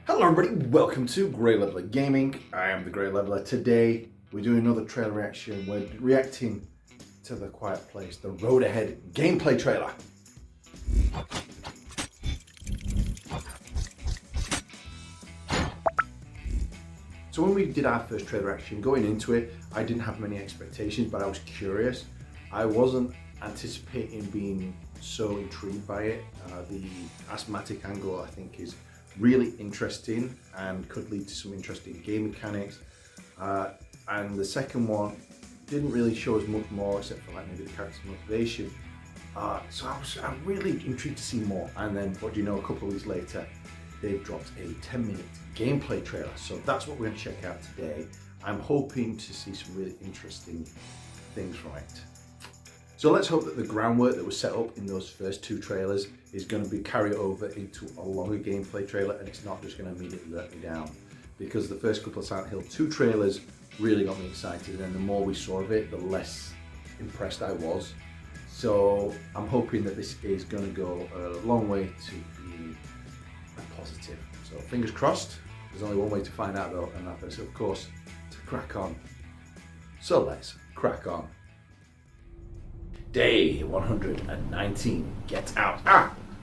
Hello everybody, welcome to Grey Leveler Gaming. I am the Grey Leveler. Today we're doing another trailer reaction. We're reacting to The Quiet Place, the Road Ahead gameplay trailer. So when we did our first trailer reaction, going into it, I didn't have many expectations, but I was curious. I wasn't anticipating being so intrigued by it. The asthmatic angle I think is really interesting and could lead to some interesting game mechanics. And the second one didn't really show us much more except for like maybe the character's motivation. So I'm really intrigued to see more. And then what do you know, a couple of weeks later, they've dropped a 10-minute gameplay trailer. So that's what we're going to check out today. I'm hoping to see some really interesting things from it. So let's hope that the groundwork that was set up in those first two trailers is going to be carried over into a longer gameplay trailer, and it's not just going to immediately let me down. Because the first couple of Silent Hill 2 trailers really got me excited, and the more we saw of it, the less impressed I was. So I'm hoping that this is going to go a long way to being a positive. So fingers crossed. There's only one way to find out though, and that is of course to crack on. So let's crack on. Day 119, get out.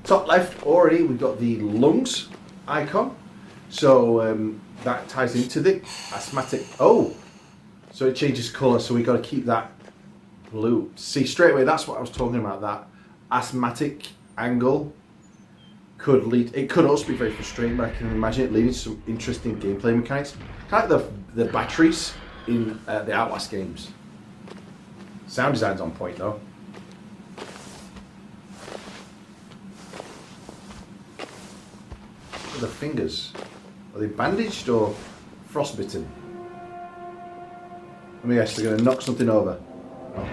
Top left already, we've got the lungs icon. So that ties into the asthmatic, so it changes colour, so we got to keep that blue. See, straight away, that's what I was talking about, that asthmatic angle could lead, it could also be very frustrating, but I can imagine it leading to some interesting gameplay mechanics. Kind of like the batteries in the Outlast games. Sound design's on point though. The fingers, are they bandaged or frostbitten? Let me guess, they're going to knock something over. Oh.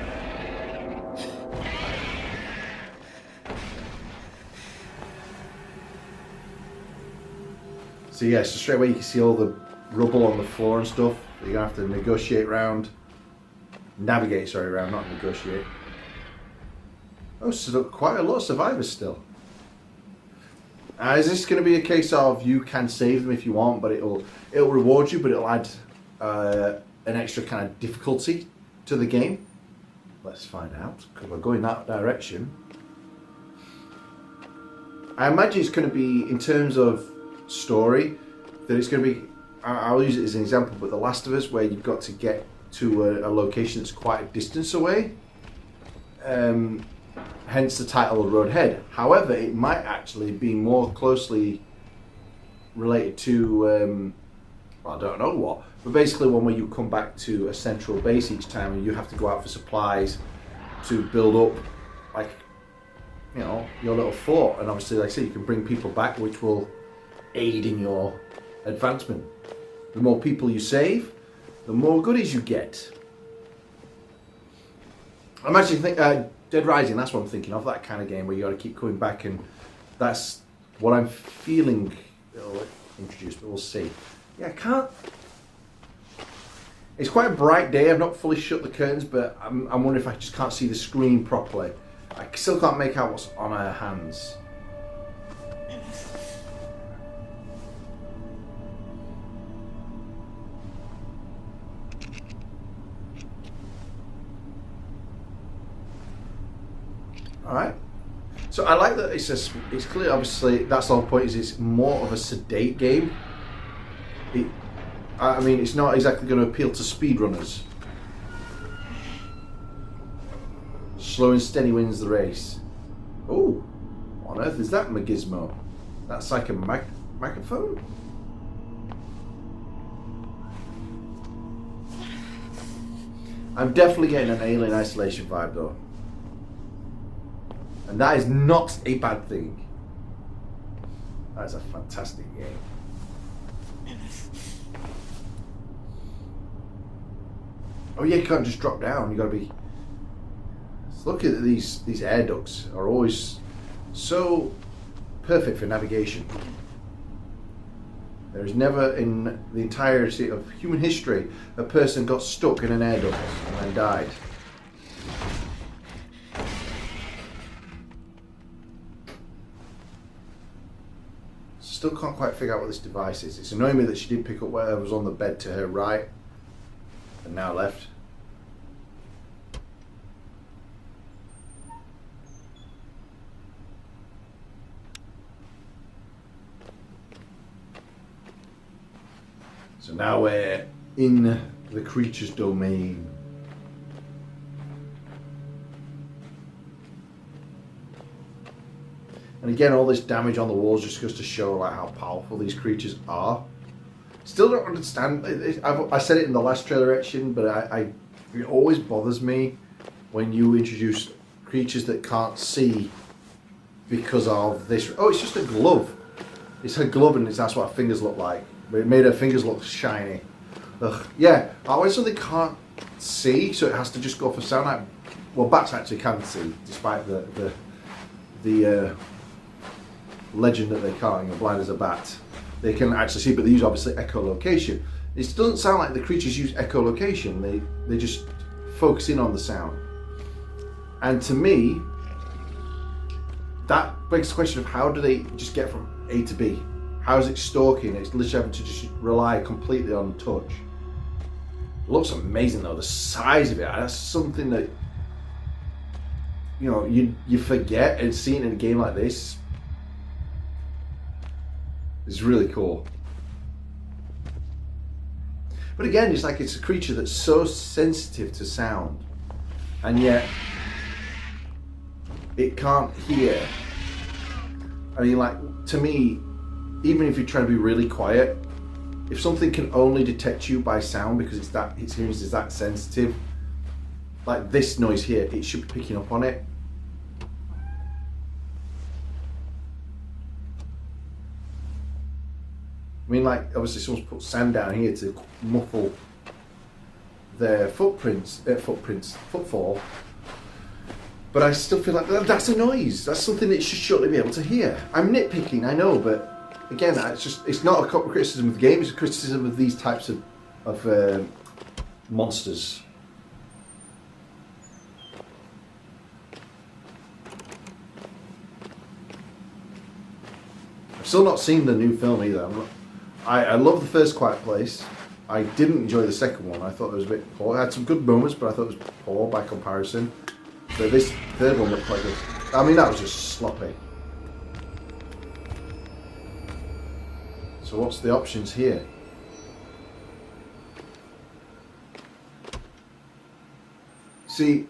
So yeah, so straight away you can see all the rubble on the floor and stuff. You're going to have to negotiate around, navigate, sorry, around, not negotiate. Oh, so quite a lot of survivors still. Is this going to be a case of you can save them if you want, but it'll reward you, but it'll add an extra kind of difficulty to the game? Let's find out, because we're going that direction. I imagine it's going to be, in terms of story, that it's going to be, I'll use it as an example, but The Last of Us, where you've got to get to a location that's quite a distance away. Hence the title of Road Ahead. However, it might actually be more closely related to, well, I don't know what, but basically one where you come back to a central base each time and you have to go out for supplies to build up, like, you know, your little fort. And obviously, like I say, you can bring people back, which will aid in your advancement. The more people you save, the more goodies you get. I'm actually thinking, Dead Rising, that's what I'm thinking of, that kind of game where you got to keep coming back, and that's what I'm feeling it'll introduce, but we'll see. Yeah, I can't. It's quite a bright day. I've not fully shut the curtains, but I'm wondering if I just can't see the screen properly. I still can't make out what's on her hands. Alright, so I like that it's clear, obviously, that's the whole point, is it's more of a sedate game. I mean, it's not exactly going to appeal to speedrunners. Slow and steady wins the race. Oh, what on earth is that Magismo? That's like a microphone? I'm definitely getting an Alien Isolation vibe though. And that is not a bad thing. That is a fantastic game. Oh yeah, you can't just drop down, you gotta be... Look at these air ducts are always so perfect for navigation. There is never in the entirety of human history a person got stuck in an air duct and died. Still can't quite figure out what this device is. It's annoying me that she did pick up whatever was on the bed to her right and now left. So now we're in the creature's domain. And again, all this damage on the walls just goes to show like how powerful these creatures are. Still don't understand. I said it in the last trailer reaction, but it always bothers me when you introduce creatures that can't see because of this. Oh, it's just a glove. It's her glove, and that's what her fingers look like. But it made her fingers look shiny. Ugh. Yeah, when something can't see, so it has to just go for sound. Well, bats actually can see, despite the legend that they can't. You're blind as a bat. They can actually see, but they use obviously echolocation. It doesn't sound like the creatures use echolocation. They just focus in on the sound. And to me, that begs the question of how do they just get from A to B? How is it stalking? It's literally having to just rely completely on touch. It looks amazing though, the size of it. That's something that, you know, you forget, and seeing it in a game like this is really cool. But again, it's like it's a creature that's so sensitive to sound, and yet it can't hear. I mean, like, to me, even if you're trying to be really quiet, if something can only detect you by sound because its hearing is that sensitive, like this noise here, it should be picking up on it. I mean, like, obviously someone's put sand down here to muffle their footfall. But I still feel like that's a noise. That's something that you should surely be able to hear. I'm nitpicking, I know, but again, it's not a criticism of the game, it's a criticism of these types of monsters. I've still not seen the new film either. I love the first Quiet Place. I didn't enjoy the second one. I thought it was a bit poor. It had some good moments, but I thought it was poor by comparison. But this third one looked quite good. I mean, that was just sloppy. So what's the options here? See,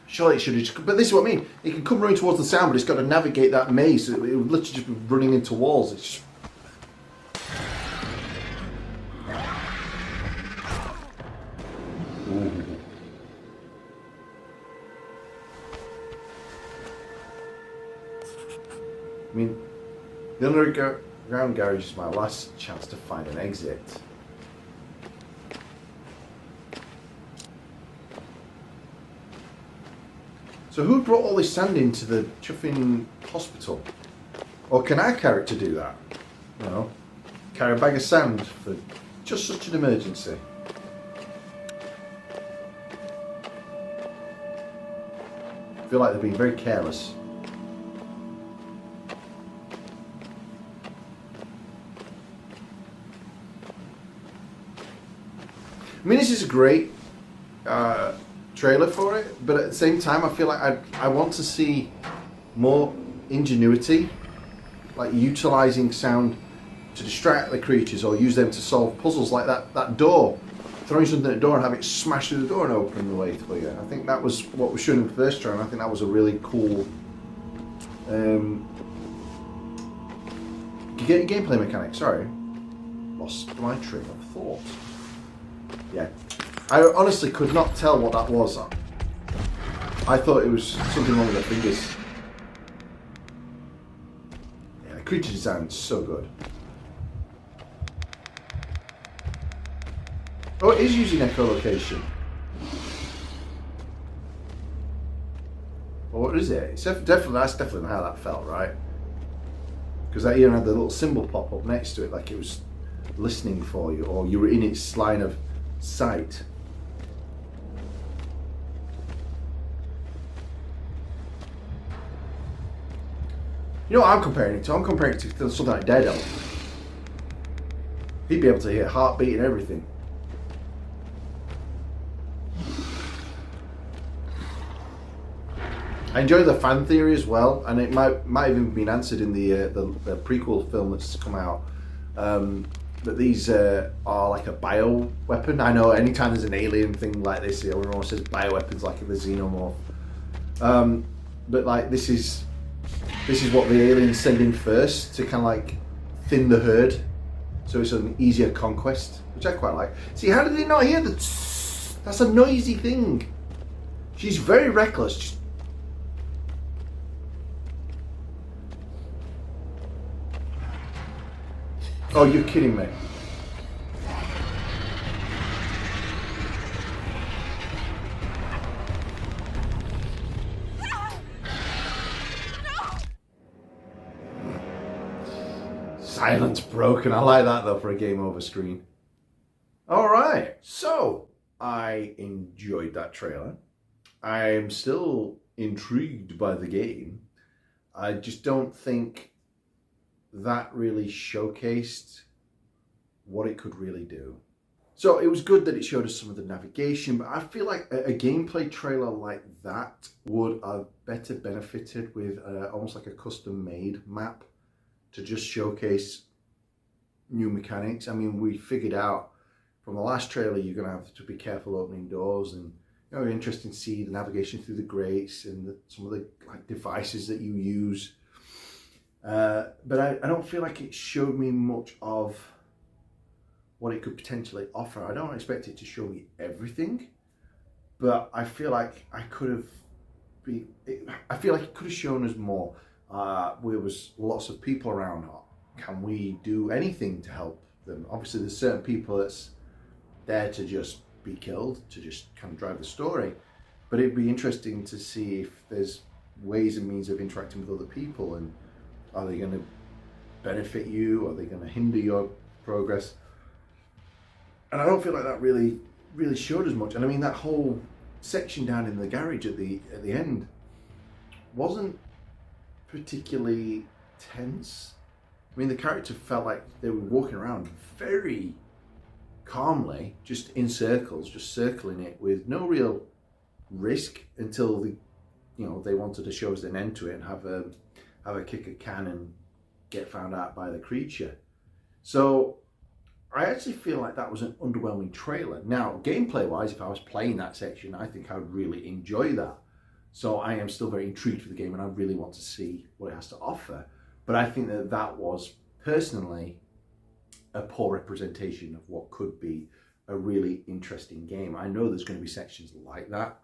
surely it should have just, but this is what I mean. It can come running towards the sound, but it's got to navigate that maze. So it would literally just be running into walls. It's just... Ooh. I mean, the underground garage is my last chance to find an exit. So who brought all this sand into the chuffing hospital? Or can our character do that? You know, carry a bag of sand for just such an emergency. I feel like they're being very careless. I mean, this is a great trailer for it, but at the same time, I feel like I want to see more ingenuity, like utilising sound to distract the creatures or use them to solve puzzles, like that door. Throwing something at the door and have it smash through the door and open the way through you. I think that was what was shown in the first trailer, and I think that was a really cool gameplay mechanic. Sorry, lost my train of thought. Yeah, I honestly could not tell what that was. I thought it was something wrong with the fingers. Yeah, the creature design is so good. Oh, it is using echolocation. Well, what is it? It's that's definitely how that felt, right? Because that even had the little symbol pop up next to it, like it was listening for you, or you were in its line of sight. You know what I'm comparing it to? I'm comparing it to something like Daredevil. He'd be able to hear heartbeat and everything. I enjoy the fan theory as well, and it might have even been answered in the prequel film that's come out. That these are like a bio weapon. I know anytime there's an alien thing like this, everyone says bio weapons like the xenomorph. But like this is what the aliens send in first to kind of like thin the herd, so it's an easier conquest, which I quite like. See, how did they not hear that? That's a noisy thing. She's very reckless. Oh, you're kidding me. Silence broken. I like that though for a game over screen. Alright, so I enjoyed that trailer. I am still intrigued by the game. I just don't think that really showcased what it could really do. So it was good that it showed us some of the navigation, but I feel like a gameplay trailer like that would have better benefited with almost like a custom made map to just showcase new mechanics. I mean, we figured out from the last trailer you're going to have to be careful opening doors, and you know, interesting to see the navigation through the grates and some of the like devices that you use. But I don't feel like it showed me much of what it could potentially offer. I don't expect it to show me everything, but I feel like I could have I feel like it could have shown us more. There was lots of people around. Can we do anything to help them? Obviously, there's certain people that's there to just be killed, to just kind of drive the story. But it'd be interesting to see if there's ways and means of interacting with other people, and are they going to benefit you? Are they going to hinder your progress? And I don't feel like that really showed as much. And I mean, that whole section down in the garage at the end wasn't particularly tense. I mean, the character felt like they were walking around very calmly, just in circles, just circling it with no real risk until they wanted to show us an end to it and have a kick a can and get found out by the creature. So I actually feel like that was an underwhelming trailer. Now, gameplay wise, if I was playing that section, I think I would really enjoy that. So I am still very intrigued for the game, and I really want to see what it has to offer. But I think that was personally a poor representation of what could be a really interesting game. I know there's going to be sections like that,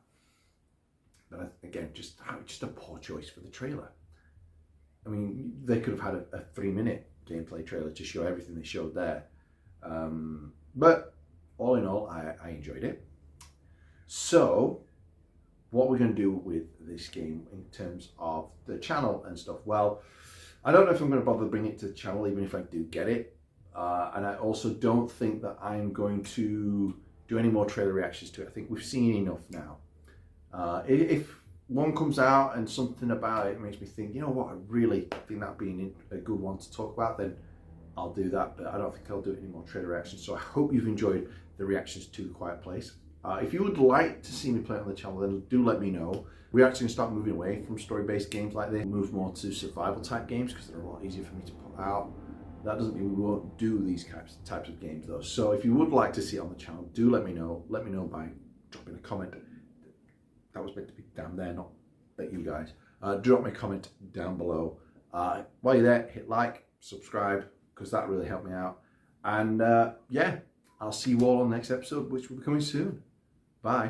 but again, just a poor choice for the trailer. I mean, they could have had a 3-minute gameplay trailer to show everything they showed there. But all in all, I enjoyed it. So what we're going to do with this game in terms of the channel and stuff, well, I don't know if I'm going to bother bringing it to the channel, even if I do get it. And I also don't think that I'm going to do any more trailer reactions to it. I think we've seen enough now. If one comes out and something about it makes me think, you know what, I really think that'd be a good one to talk about, then I'll do that. But I don't think I'll do any more trailer reactions. So I hope you've enjoyed the reactions to The Quiet Place. If you would like to see me play it on the channel, then do let me know. We're actually going to start moving away from story-based games like this, move more to survival-type games because they're a lot easier for me to put out. That doesn't mean we won't do these types of games though. So if you would like to see it on the channel, do let me know. Let me know by dropping a comment. That was meant to be down there, not at you guys. Drop me a comment down below. While you're there, hit like, subscribe, because that really helped me out. And yeah, I'll see you all on the next episode, which will be coming soon. Bye.